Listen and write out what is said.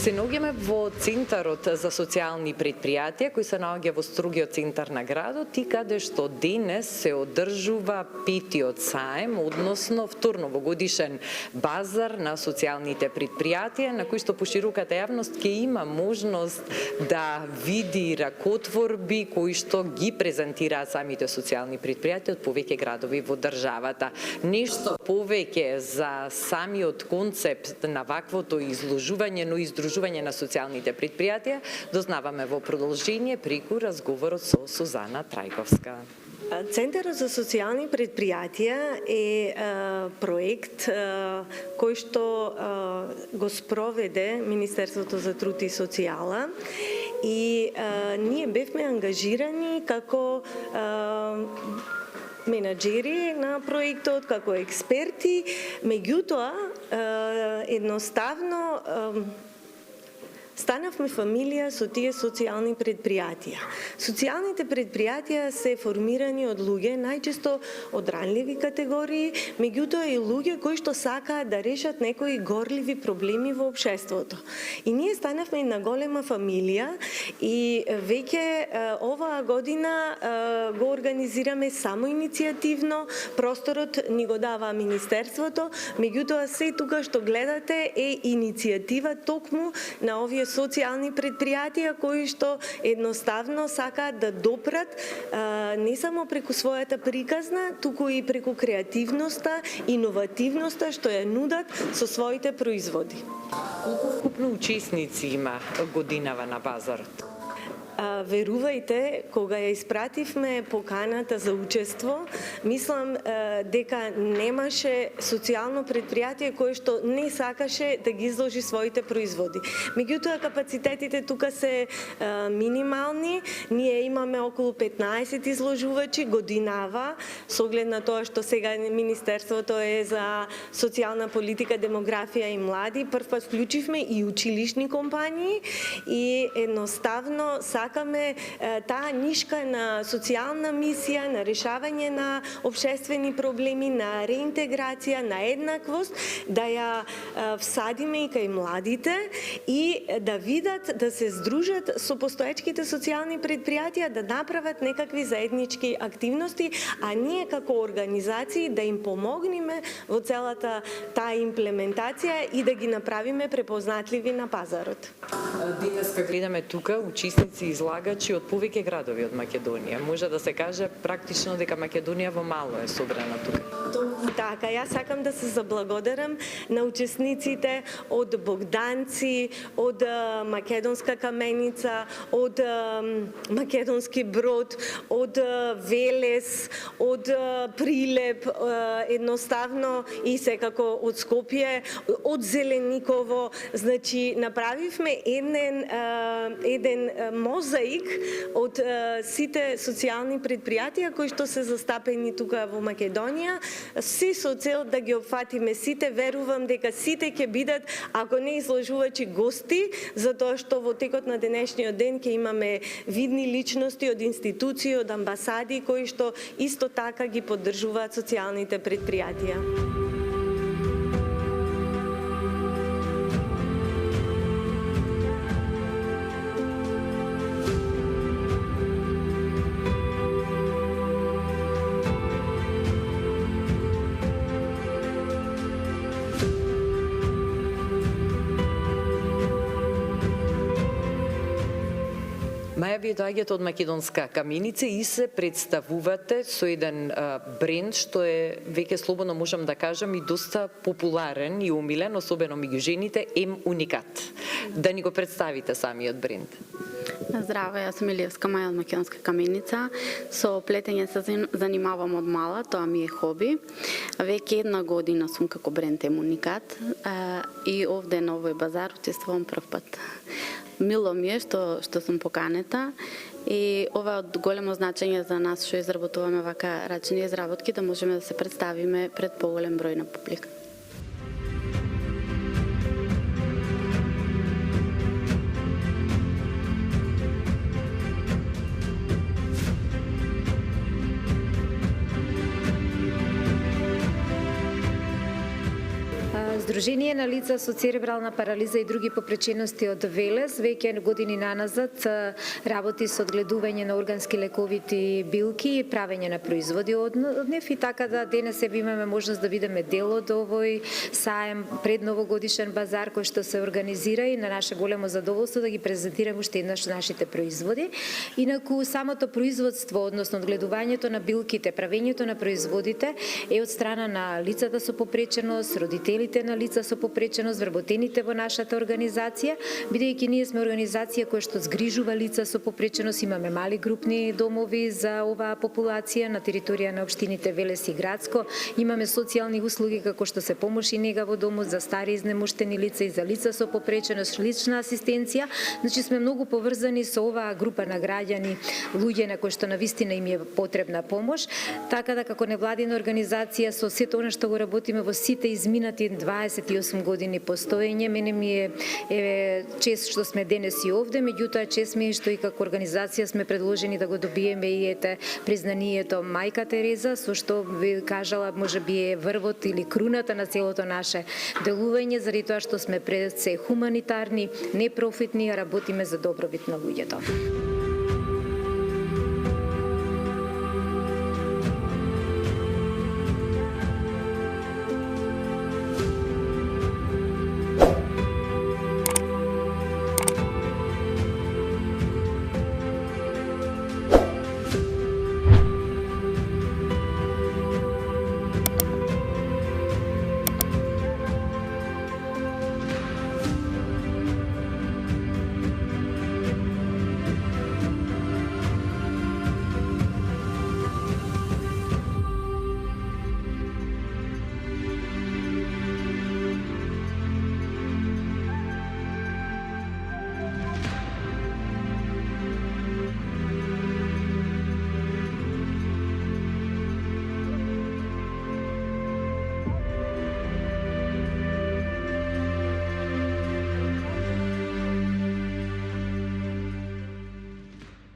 Се наоѓаме во Центарот за социјални предпријатија, кој се наоѓа во Стругиот центар на градот и каде што денес се одржува петиот саем, односно вторно годишен базар на социјалните предпријатија, на кој што пошироката јавност ќе има можност да види ракотворби кои што ги презентираат самите социјални предпријатија од повеќе градови во државата. Нешто повеќе за самиот концепт на ваквото изложување, но издружување на социјалните предпријатија, дознаваме во продолжение преку разговорот со Сузана Трајковска. Центарот за социјални предпријатија е проект кој што го спроведе Министерството за труд и социјала и ние бевме ангажирани како менаџери на проектот, како експерти, меѓутоа едноставно станавме фамилија со тие социјални предпријатија. Социјалните предпријатија се формирани од луѓе, најчесто од ранливи категории, меѓутоа и луѓе кои што сакаат да решат некои горливи проблеми во општеството. И ние станавме една голема фамилија и веќе оваа година го организираме само иницијативно, просторот ни го дава Министерството, меѓутоа се тука што гледате е иницијатива токму на овие социјални предпријатија кои што едноставно сакаат да допрат не само преку својата приказна, туку и преку креативноста, иновативноста што ја нудат со своите производи. Колку вкупно учесници има годинава на базарот? Верувајте, кога ја испративме поканата за учество, мислам дека немаше социјално предпријатие кое што не сакаше да ги изложи своите производи. Меѓутоа, капацитетите тука се минимални. Ние имаме околу 15 изложувачи годинава, со оглед на тоа што сега Министерството е за социјална политика, демографија и млади. Прв пат вклучивме и училишни компании и едноставно сакаме таа нишка на социјална мисија, на решавање на општествени проблеми, на реинтеграција, на еднаквост, да ја всадиме и кај младите и да видат, да се здружат со постоечките социјални предпријатија, да направат некакви заеднички активности, а ние како организации да им помогнеме во целата таа имплементација и да ги направиме препознатливи на пазарот. Денеска гледаме тука учесници излагачи од повеќе градови од Македонија. Може да се каже практично дека Македонија во мало е собрана тука. Така, јас сакам да се заблагодарам на учесниците од Богданци, од Македонска Каменица, од Македонски Брод, од Велес, од Прилеп, едноставно и секако од Скопје, од Зелениково. Значи, направивме еден мозаик од сите социјални предпријатија кои што се застапени тука во Македонија, се со цел да ги опфатиме сите. Верувам дека сите ќе бидат, ако не изложувачи, гости, затоа што во текот на денешниот ден ќе имаме видни личности од институции, од амбасади кои што исто така ги поддржуваат социјалните предпријатија. Маја, вие доаѓате од Македонска Каменица и се представувате со еден бренд што е, веќе слободно можам да кажам, и доста популарен и умилен, особено меѓу жените, М Уникат. Да ни го представите самиот бренд. Здраво, јас сум Илиевска Маја од Македонска Каменица. Со плетење се занимавам од мала, тоа ми е хоби. Веќе една година сум како бренд М Уникат и овде на овој базар учествувам прв пат. Мило ми е што сум поканета и ова е од големо значење за нас што изработуваме вака рачни изработки, да можеме да се представиме пред поголем број на публика. Удружение на лица со церебрална парализа и други попречености од Велес веќе години наназад работи со одгледување на органски лековити билки и правење на производи од нив, и така да денес имаме можност да видиме дел од овој саем пред новогодишен базар кој што се организира, и на наше големо задоволство да ги презентираме уште еднаш нашите производи. Инаку самото производство, односно одгледувањето на билките, правењето на производите е од страна на лицата со попреченост, родителите на лица со попреченост, вработените во нашата организација, бидејќи ние сме организација која што згрижува лица со попреченост, имаме мали групни домови за оваа популација на територија на општините Велес и Градско, имаме социјални услуги како што се помош и нега во домот за стари изнемуштени лица и за лица со попреченост, лична асистенција. Значи сме многу поврзани со оваа група на граѓани, луѓе на кои што навистина им е потребна помош, така да како невладина организација со сето она што го работиме во сите изминати 28 години постоење, мене ми е чест што сме денес и овде, меѓутоа чест ми е што и како организација сме предложени да го добиеме и признанието Мајка Тереза, со што би кажала можеби е врвот или круната на целото наше делување, заради тоа што сме пред се хуманитарни, непрофитни, а работиме за добробит на луѓето.